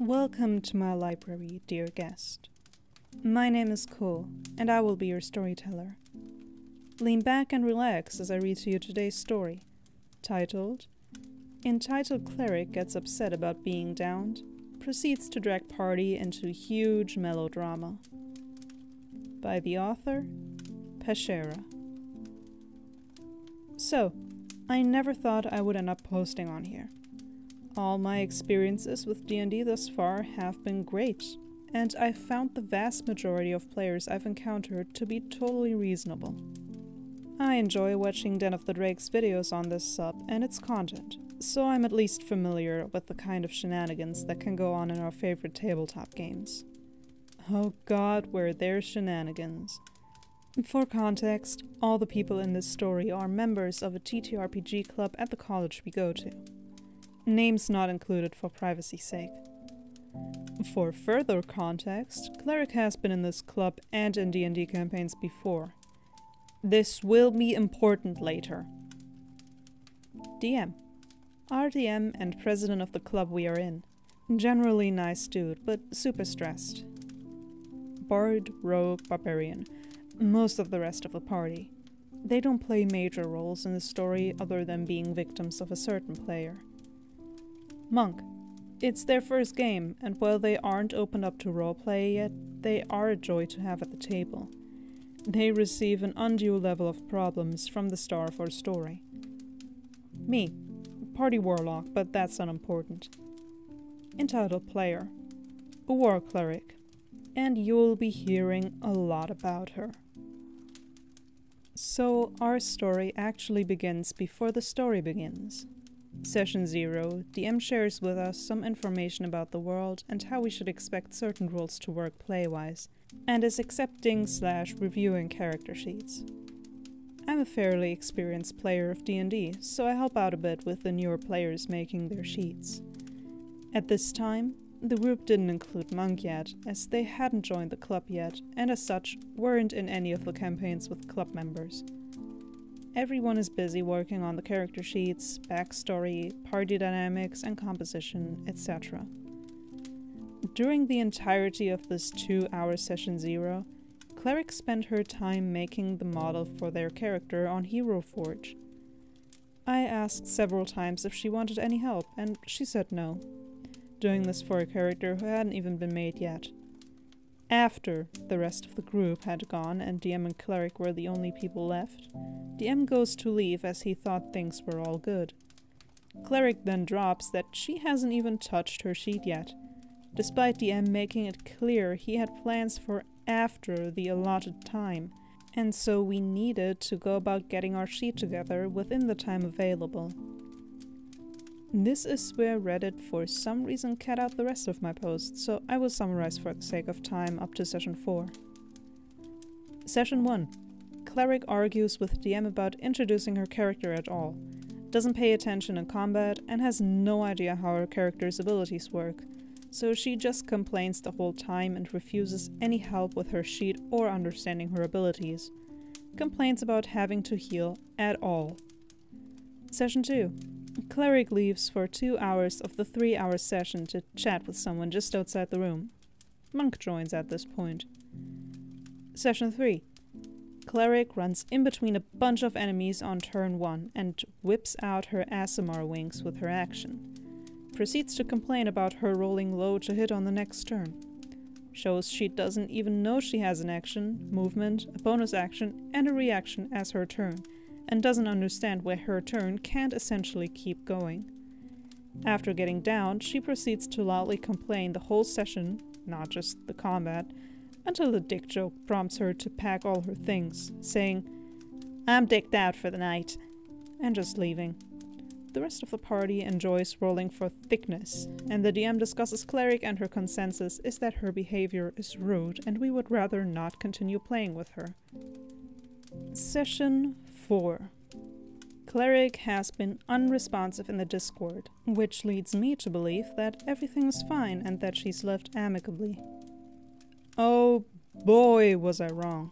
Welcome to my library, dear guest. My name is Cole, and I will be your storyteller. Lean back and relax as I read to you today's story, titled, Entitled Cleric Gets Upset About Being Downed, Proceeds to Drag Party into Huge Melodrama. By the author, Peshera. So, I never thought I would end up posting on here. All my experiences with D&D thus far have been great, and I've found the vast majority of players I've encountered to be totally reasonable. I enjoy watching Den of the Drake's videos on this sub and its content, so I'm at least familiar with the kind of shenanigans that can go on in our favorite tabletop games. Oh god, were there shenanigans. For context, all the people in this story are members of a TTRPG club at the college we go to. Names not included for privacy's sake. For further context, Cleric has been in this club and in D&D campaigns before. This will be important later. DM. RDM and president of the club we are in. Generally nice dude, but super stressed. Bard, rogue, barbarian. Most of the rest of the party. They don't play major roles in the story other than being victims of a certain player. Monk. It's their first game, and while they aren't opened up to roleplay yet, they are a joy to have at the table. They receive an undue level of problems from the star of our story. Me. Party warlock, but that's unimportant. Entitled player. A war cleric. And you'll be hearing a lot about her. So, our story actually begins before the story begins. Session 0, DM shares with us some information about the world and how we should expect certain rules to work play-wise, and is accepting/reviewing character sheets. I'm a fairly experienced player of D&D, so I help out a bit with the newer players making their sheets. At this time, the group didn't include Monk yet, as they hadn't joined the club yet, and as such, weren't in any of the campaigns with club members. Everyone is busy working on the character sheets, backstory, party dynamics and composition, etc. During the entirety of this 2-hour session 0, Cleric spent her time making the model for their character on Hero Forge. I asked several times if she wanted any help, and she said no. Doing this for a character who hadn't even been made yet. After the rest of the group had gone and DM and Cleric were the only people left, DM goes to leave as he thought things were all good. Cleric then drops that she hasn't even touched her sheet yet, despite DM making it clear he had plans for after the allotted time, and so we needed to go about getting our sheet together within the time available. This is where Reddit for some reason cut out the rest of my posts, so I will summarize for the sake of time up to Session 4. Session 1. Cleric argues with DM about introducing her character at all, doesn't pay attention in combat, and has no idea how her character's abilities work, so she just complains the whole time and refuses any help with her sheet or understanding her abilities. Complains about having to heal at all. Session 2. Cleric leaves for 2 hours of the 3-hour session to chat with someone just outside the room. Monk joins at this point. Session 3. Cleric runs in between a bunch of enemies on turn 1 and whips out her ASMR wings with her action. Proceeds to complain about her rolling low to hit on the next turn. Shows she doesn't even know she has an action, movement, a bonus action, and a reaction as her turn, and doesn't understand why her turn can't essentially keep going. After getting downed, she proceeds to loudly complain the whole session, not just the combat, until the dick joke prompts her to pack all her things, saying, "I'm dicked out for the night," and just leaving. The rest of the party enjoys rolling for thickness, and the DM discusses Cleric, and her consensus is that her behavior is rude and we would rather not continue playing with her. Session 4. Cleric has been unresponsive in the Discord, which leads me to believe that everything is fine and that she's left amicably. Oh boy, was I wrong.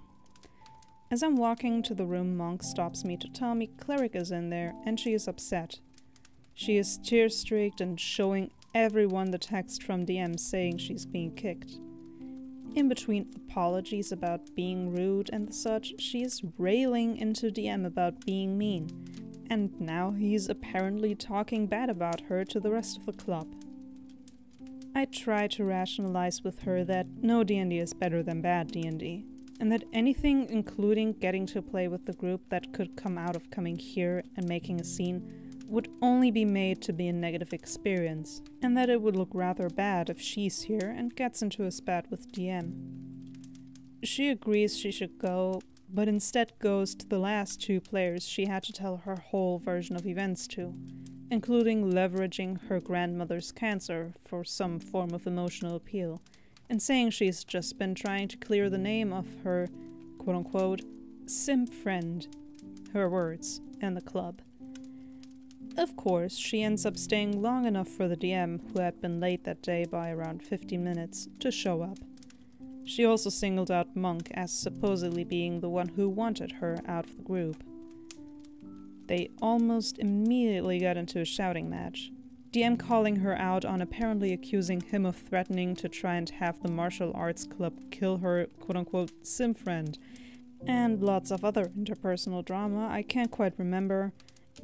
As I'm walking to the room, Monk stops me to tell me Cleric is in there and she is upset. She is tear-streaked and showing everyone the text from DM saying she's being kicked. In between apologies about being rude and such, she is railing into DM about being mean, and now he's apparently talking bad about her to the rest of the club. I try to rationalize with her that no D&D is better than bad D&D, and that anything, including getting to play with the group, that could come out of coming here and making a scene would only be made to be a negative experience, and that it would look rather bad if she's here and gets into a spat with DM. She agrees she should go, but instead goes to the last 2 players she had to tell her whole version of events to, including leveraging her grandmother's cancer for some form of emotional appeal, and saying she's just been trying to clear the name of her quote-unquote simp friend, her words, and the club. Of course, she ends up staying long enough for the DM, who had been late that day by around 15 minutes, to show up. She also singled out Monk as supposedly being the one who wanted her out of the group. They almost immediately got into a shouting match, DM calling her out on apparently accusing him of threatening to try and have the martial arts club kill her quote-unquote sim friend, and lots of other interpersonal drama I can't quite remember.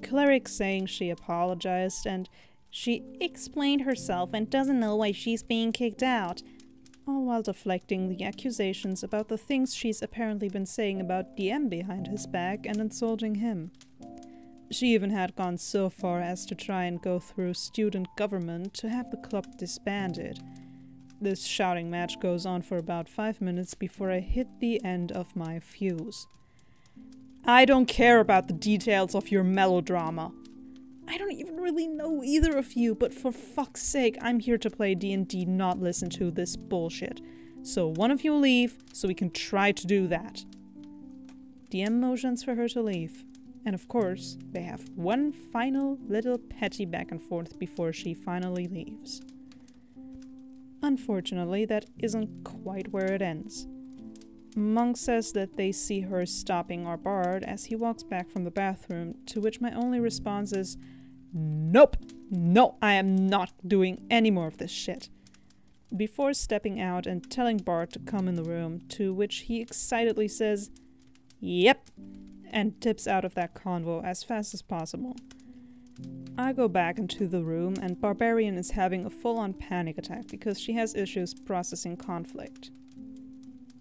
Cleric saying she apologized and she explained herself and doesn't know why she's being kicked out, all while deflecting the accusations about the things she's apparently been saying about DM behind his back and insulting him. She even had gone so far as to try and go through student government to have the club disbanded. This shouting match goes on for about 5 minutes before I hit the end of my fuse. I don't care about the details of your melodrama. I don't even really know either of you, but for fuck's sake, I'm here to play D&D, not listen to this bullshit. So one of you leave, so we can try to do that. DM motions for her to leave. And of course, they have one final little petty back and forth before she finally leaves. Unfortunately, that isn't quite where it ends. Monk says that they see her stopping our bard as he walks back from the bathroom, to which my only response is, "Nope! No, I am not doing any more of this shit." Before stepping out and telling Bart to come in the room, to which he excitedly says, "Yep," and tips out of that convo as fast as possible. I go back into the room and Barbarian is having a full-on panic attack because she has issues processing conflict.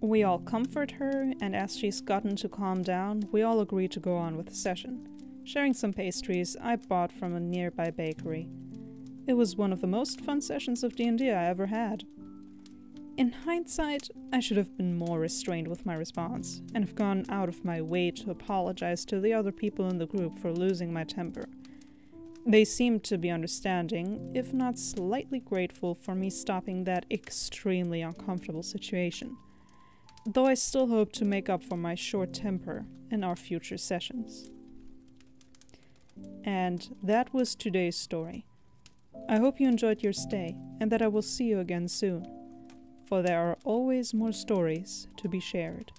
We all comfort her, and as she's gotten to calm down, we all agree to go on with the session, sharing some pastries I bought from a nearby bakery. It was one of the most fun sessions of D&D I ever had. In hindsight, I should have been more restrained with my response, and have gone out of my way to apologize to the other people in the group for losing my temper. They seemed to be understanding, if not slightly grateful for me stopping that extremely uncomfortable situation, though I still hope to make up for my short temper in our future sessions. And that was today's story. I hope you enjoyed your stay, and that I will see you again soon, for there are always more stories to be shared.